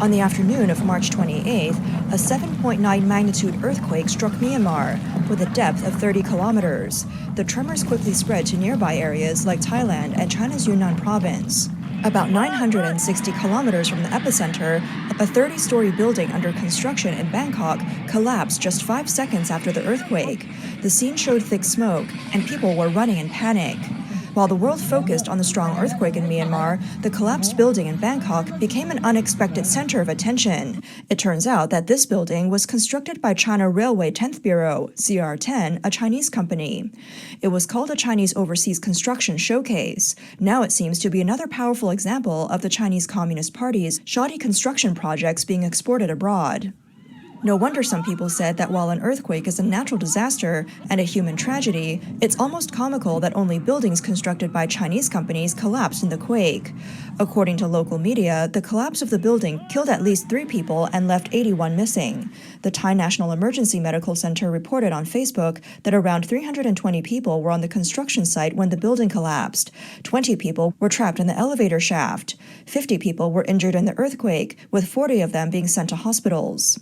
On the afternoon of March 28th, a 7.9 magnitude earthquake struck Myanmar with a depth of 30 kilometers. The tremors quickly spread to nearby areas like Thailand and China's Yunnan province. About 960 kilometers from the epicenter, a 30-story building under construction in Bangkok collapsed just 5 seconds after the earthquake. The scene showed thick smoke, and people were running in panic. While the world focused on the strong earthquake in Myanmar, the collapsed building in Bangkok became an unexpected center of attention. It turns out that this building was constructed by China Railway 10th Bureau, CR10, a Chinese company. It was called a Chinese Overseas Construction Showcase. Now it seems to be another powerful example of the Chinese Communist Party's shoddy construction projects being exported abroad. No wonder some people said that while an earthquake is a natural disaster and a human tragedy, it's almost comical that only buildings constructed by Chinese companies collapsed in the quake. According to local media, the collapse of the building killed at least 3 people and left 81 missing. The Thai National Emergency Medical Center reported on Facebook that around 320 people were on the construction site when the building collapsed. 20 people were trapped in the elevator shaft. 50 people were injured in the earthquake, with 40 of them being sent to hospitals.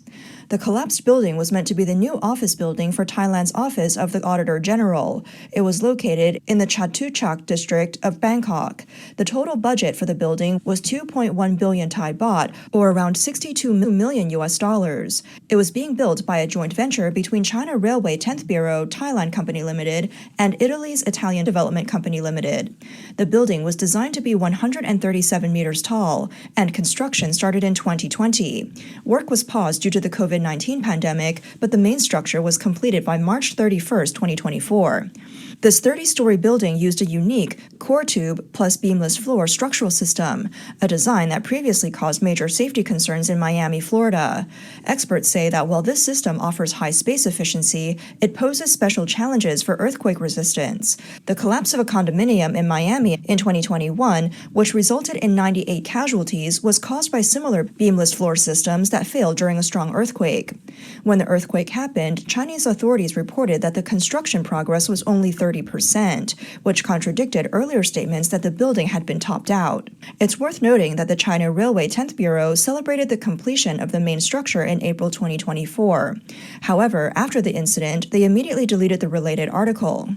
The collapsed building was meant to be the new office building for Thailand's Office of the Auditor General. It was located in the Chatuchak district of Bangkok. The total budget for the building was 2.1 billion Thai baht, or around 62 million US dollars. It was being built by a joint venture between China Railway 10th Bureau Thailand Company Limited and Italy's Italian Development Company Limited. The building was designed to be 137 meters tall, and construction started in 2020. Work was paused due to the COVID-19 pandemic, but the main structure was completed by March 31, 2024. This 30-story building used a unique core tube plus beamless floor structural system, a design that previously caused major safety concerns in Miami, Florida. Experts say that while this system offers high space efficiency, it poses special challenges for earthquake resistance. The collapse of a condominium in Miami in 2021, which resulted in 98 casualties, was caused by similar beamless floor systems that failed during a strong earthquake. When the earthquake happened, Chinese authorities reported that the construction progress was only 30%, which contradicted earlier statements that the building had been topped out. It's worth noting that the China Railway 10th Bureau celebrated the completion of the main structure in April 2024. However, after the incident, they immediately deleted the related article.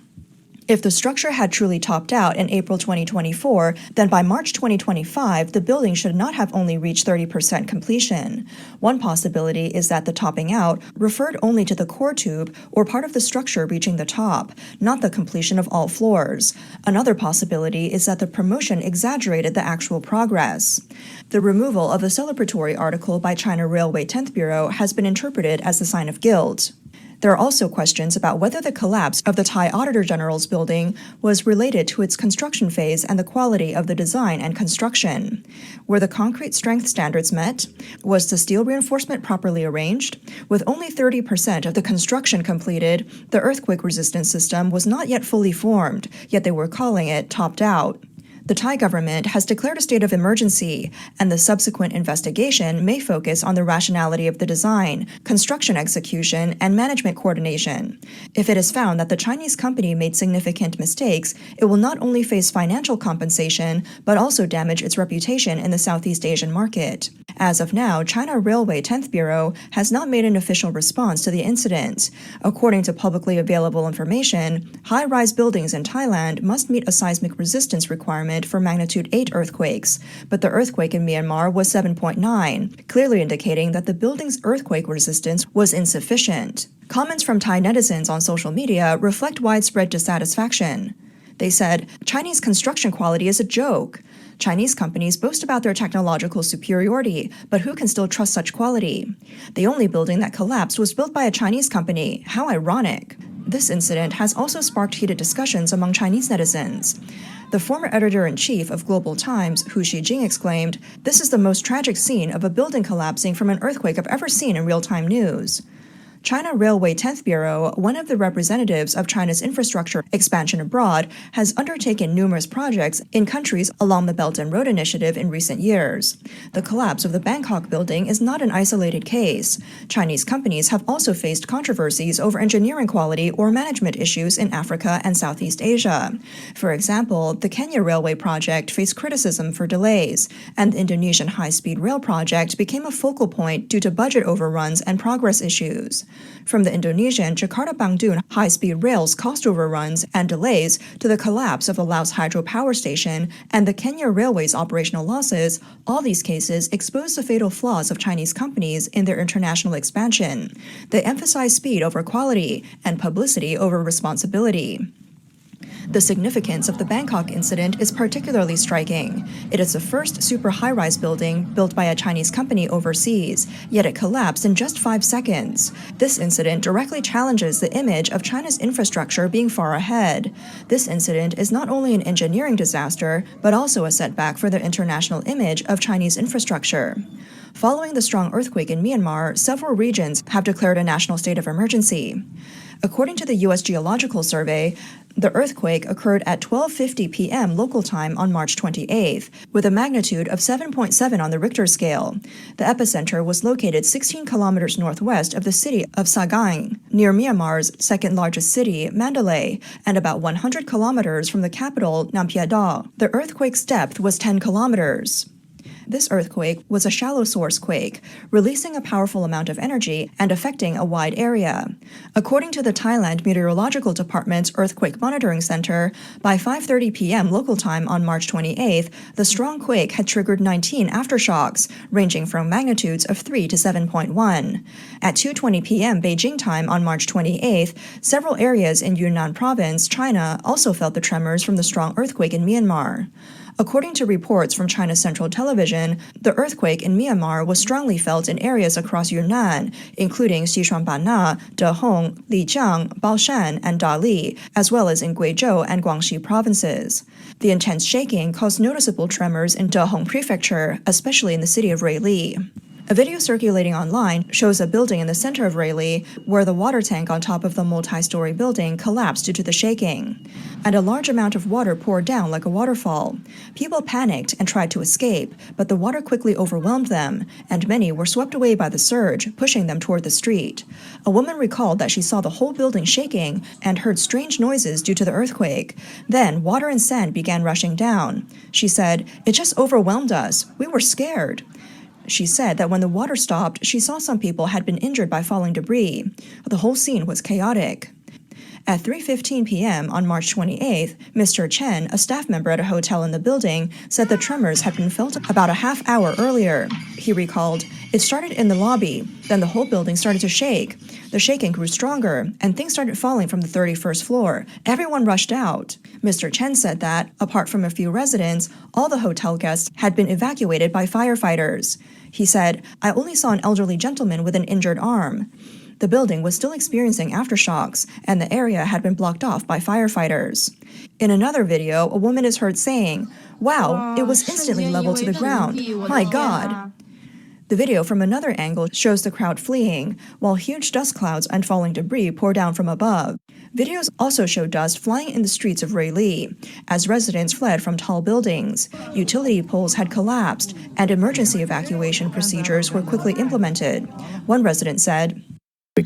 If the structure had truly topped out in April 2024, then by March 2025, the building should not have only reached 30% completion. One possibility is that the topping out referred only to the core tube or part of the structure reaching the top, not the completion of all floors. Another possibility is that the promotion exaggerated the actual progress. The removal of a celebratory article by China Railway 10th Bureau has been interpreted as a sign of guilt. There are also questions about whether the collapse of the Thai Auditor General's building was related to its construction phase and the quality of the design and construction. Were the concrete strength standards met? Was the steel reinforcement properly arranged? With only 30% of the construction completed, the earthquake resistance system was not yet fully formed, yet they were calling it topped out. The Thai government has declared a state of emergency, and the subsequent investigation may focus on the rationality of the design, construction execution, and management coordination. If it is found that the Chinese company made significant mistakes, it will not only face financial compensation, but also damage its reputation in the Southeast Asian market. As of now, China Railway 10th Bureau has not made an official response to the incident. According to publicly available information, high-rise buildings in Thailand must meet a seismic resistance requirement for magnitude 8 earthquakes, but the earthquake in Myanmar was 7.9, clearly indicating that the building's earthquake resistance was insufficient. Comments from Thai netizens on social media reflect widespread dissatisfaction. They said, "Chinese construction quality is a joke. Chinese companies boast about their technological superiority, but who can still trust such quality? The only building that collapsed was built by a Chinese company. How ironic." This incident has also sparked heated discussions among Chinese netizens. The former editor-in-chief of Global Times, Hu Xijing, exclaimed, "This is the most tragic scene of a building collapsing from an earthquake I've ever seen in real-time news." China Railway 10th Bureau, one of the representatives of China's infrastructure expansion abroad, has undertaken numerous projects in countries along the Belt and Road Initiative in recent years. The collapse of the Bangkok building is not an isolated case. Chinese companies have also faced controversies over engineering quality or management issues in Africa and Southeast Asia. For example, the Kenya Railway project faced criticism for delays, and the Indonesian high-speed rail project became a focal point due to budget overruns and progress issues. From the Indonesian Jakarta-Bandung high-speed rail's cost overruns and delays to the collapse of the Laos hydropower station and the Kenya Railway's operational losses, all these cases expose the fatal flaws of Chinese companies in their international expansion. They emphasize speed over quality and publicity over responsibility. The significance of the Bangkok incident is particularly striking. It is the first super high-rise building built by a Chinese company overseas, yet it collapsed in just 5 seconds. This incident directly challenges the image of China's infrastructure being far ahead. This incident is not only an engineering disaster, but also a setback for the international image of Chinese infrastructure. Following the strong earthquake in Myanmar, several regions have declared a national state of emergency. According to the U.S. Geological Survey, the earthquake occurred at 12:50 p.m. local time on March 28th, with a magnitude of 7.7 on the Richter scale. The epicenter was located 16 kilometers northwest of the city of Sagaing, near Myanmar's second-largest city, Mandalay, and about 100 kilometers from the capital, Naypyidaw. The earthquake's depth was 10 kilometers. This earthquake was a shallow source quake, releasing a powerful amount of energy and affecting a wide area. According to the Thailand Meteorological Department's Earthquake Monitoring Center, by 5:30 p.m. local time on March 28th, the strong quake had triggered 19 aftershocks, ranging from magnitudes of 3 to 7.1. At 2:20 p.m. Beijing time on March 28th, several areas in Yunnan Province, China, also felt the tremors from the strong earthquake in Myanmar. According to reports from China's Central Television, the earthquake in Myanmar was strongly felt in areas across Yunnan, including Sichuan-Banna, Dehong, Lijiang, Baoshan, and Dali, as well as in Guizhou and Guangxi provinces. The intense shaking caused noticeable tremors in Dehong Prefecture, especially in the city of Ruili. A video circulating online shows a building in the center of Ruili where the water tank on top of the multi-story building collapsed due to the shaking, and a large amount of water poured down like a waterfall. People panicked and tried to escape, but the water quickly overwhelmed them, and many were swept away by the surge, pushing them toward the street. A woman recalled that she saw the whole building shaking and heard strange noises due to the earthquake. Then water and sand began rushing down. She said, "It just overwhelmed us. We were scared." She said that when the water stopped, she saw some people had been injured by falling debris. The whole scene was chaotic. At 3:15 p.m. on March 28th, Mr. Chen, a staff member at a hotel in the building, said the tremors had been felt about a half hour earlier. He recalled, "It started in the lobby, then the whole building started to shake. The shaking grew stronger, and things started falling from the 31st floor. Everyone rushed out." Mr. Chen said that, apart from a few residents, all the hotel guests had been evacuated by firefighters. He said, "I only saw an elderly gentleman with an injured arm." The building was still experiencing aftershocks, and the area had been blocked off by firefighters. In another video, a woman is heard saying, "Wow, it was instantly leveled to the ground. My God." The video from another angle shows the crowd fleeing, while huge dust clouds and falling debris pour down from above. Videos also show dust flying in the streets of Ruili, as residents fled from tall buildings. Utility poles had collapsed, and emergency evacuation procedures were quickly implemented. One resident said,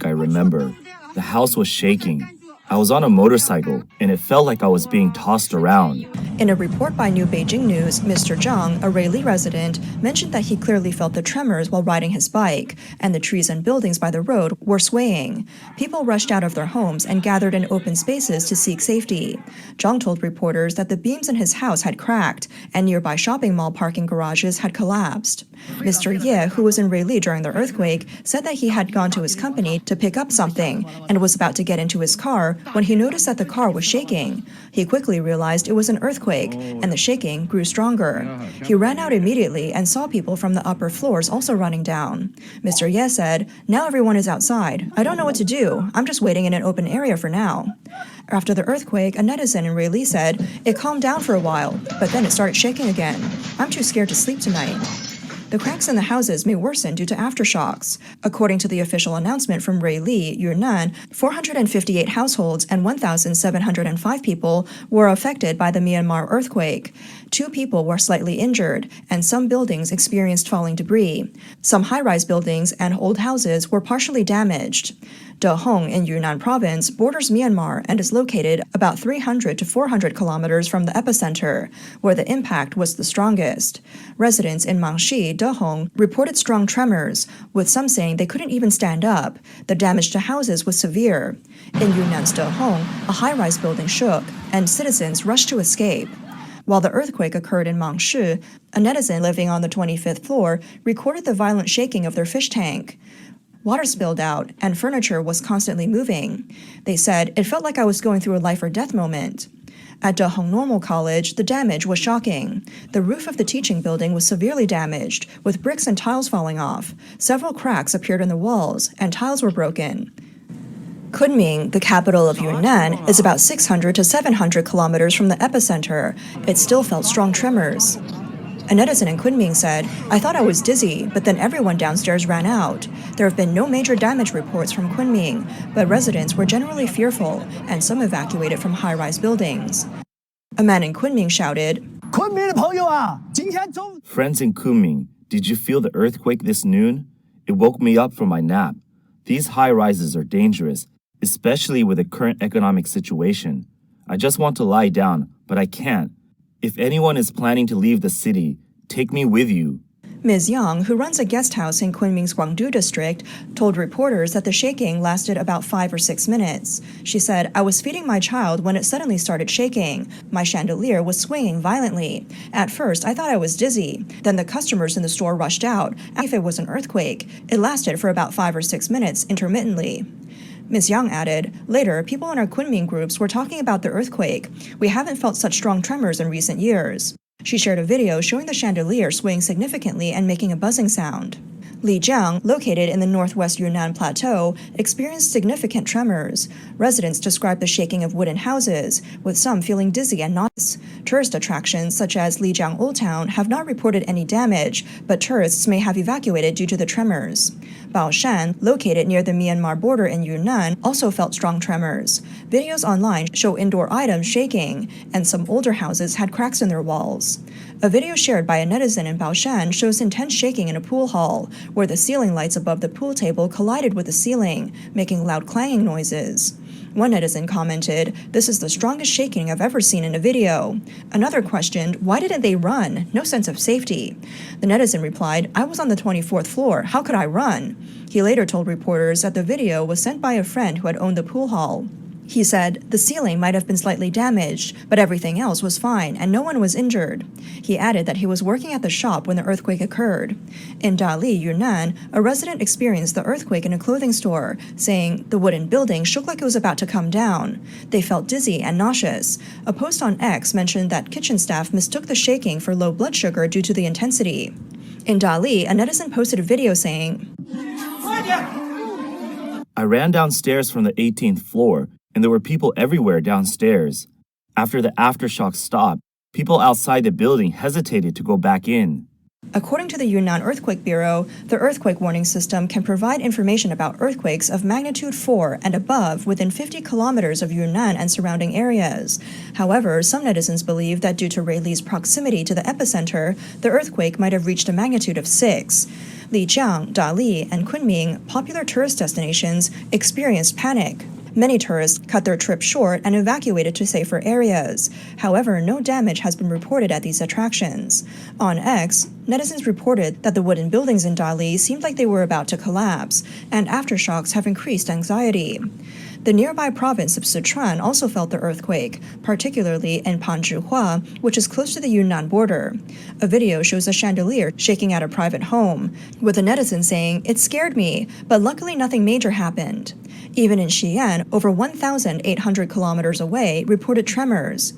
I remember, the house was shaking. I was on a motorcycle, and it felt like I was being tossed around. In a report by New Beijing News, Mr. Zhang, a Ruili resident, mentioned that he clearly felt the tremors while riding his bike, and the trees and buildings by the road were swaying. People rushed out of their homes and gathered in open spaces to seek safety. Zhang told reporters that the beams in his house had cracked, and nearby shopping mall parking garages had collapsed. Mr. Ye, who was in Ruili during the earthquake, said that he had gone to his company to pick up something and was about to get into his car when he noticed that the car was shaking. He quickly realized it was an earthquake, and the shaking grew stronger. He ran out immediately and saw people from the upper floors also running down. Mr. Ye said, "Now everyone is outside. I don't know what to do. I'm just waiting in an open area for now." After the earthquake, a netizen in Ruili said, "It calmed down for a while, but then it started shaking again. I'm too scared to sleep tonight." The cracks in the houses may worsen due to aftershocks. According to the official announcement from Ruili, Yunnan, 458 households and 1,705 people were affected by the Myanmar earthquake. 2 people were slightly injured, and some buildings experienced falling debris. Some high-rise buildings and old houses were partially damaged. Da Hong in Yunnan province borders Myanmar and is located about 300 to 400 kilometers from the epicenter, where the impact was the strongest. Residents in Mangshi, Da Hong, reported strong tremors, with some saying they couldn't even stand up. The damage to houses was severe. In Yunnan's Da Hong, a high-rise building shook, and citizens rushed to escape. While the earthquake occurred in Mangshi, a netizen living on the 25th floor recorded the violent shaking of their fish tank. Water spilled out, and furniture was constantly moving. They said, "It felt like I was going through a life-or-death moment." At Da Hong Normal College, the damage was shocking. The roof of the teaching building was severely damaged, with bricks and tiles falling off. Several cracks appeared in the walls, and tiles were broken. Kunming, the capital of Yunnan, is about 600 to 700 kilometers from the epicenter. It still felt strong tremors. A netizen in Kunming said, "I thought I was dizzy, but then everyone downstairs ran out." There have been no major damage reports from Kunming, but residents were generally fearful, and some evacuated from high-rise buildings. A man in Kunming shouted, Friends in Kunming, did you feel the earthquake this noon? It woke me up from my nap. These high rises are dangerous, especially with the current economic situation. I just want to lie down, but I can't. If anyone is planning to leave the city, take me with you. Ms. Yang, who runs a guest house in Kunming's Gwangdu district, told reporters that the shaking lasted about 5 or 6 minutes. She said, "I was feeding my child when it suddenly started shaking. My chandelier was swinging violently. At first, I thought I was dizzy. Then the customers in the store rushed out, asking if it was an earthquake. It lasted for about 5 or 6 minutes, intermittently." Ms. Yang added, "Later, people in our Kunming groups were talking about the earthquake. We haven't felt such strong tremors in recent years." She shared a video showing the chandelier swaying significantly and making a buzzing sound. Lijiang, located in the northwest Yunnan Plateau, experienced significant tremors. Residents described the shaking of wooden houses, with some feeling dizzy and nauseous. Tourist attractions such as Lijiang Old Town have not reported any damage, but tourists may have evacuated due to the tremors. Baoshan, located near the Myanmar border in Yunnan, also felt strong tremors. Videos online show indoor items shaking, and some older houses had cracks in their walls. A video shared by a netizen in Baoshan shows intense shaking in a pool hall, where the ceiling lights above the pool table collided with the ceiling, making loud clanging noises. One netizen commented, "This is the strongest shaking I've ever seen in a video." Another questioned, "Why didn't they run? No sense of safety." The netizen replied, "I was on the 24th floor. How could I run?" He later told reporters that the video was sent by a friend who had owned the pool hall. He said, "The ceiling might have been slightly damaged, but everything else was fine and no one was injured." He added that he was working at the shop when the earthquake occurred. In Dali, Yunnan, a resident experienced the earthquake in a clothing store, saying the wooden building shook like it was about to come down. They felt dizzy and nauseous. A post on X mentioned that kitchen staff mistook the shaking for low blood sugar due to the intensity. In Dali, a netizen posted a video saying, I ran downstairs from the 18th floor, and there were people everywhere downstairs. After the aftershock stopped, people outside the building hesitated to go back in. According to the Yunnan Earthquake Bureau, the earthquake warning system can provide information about earthquakes of magnitude 4 and above within 50 kilometers of Yunnan and surrounding areas. However, some netizens believe that due to Ruili's proximity to the epicenter, the earthquake might have reached a magnitude of 6. Lijiang, Dali, and Kunming, popular tourist destinations, experienced panic. Many tourists cut their trip short and evacuated to safer areas. However, no damage has been reported at these attractions. On X, netizens reported that the wooden buildings in Dali seemed like they were about to collapse, and aftershocks have increased anxiety. The nearby province of Sichuan also felt the earthquake, particularly in Panzhihua, which is close to the Yunnan border. A video shows a chandelier shaking at a private home, with a netizen saying, "It scared me, but luckily nothing major happened." Even in Xi'an, over 1,800 kilometers away, reported tremors.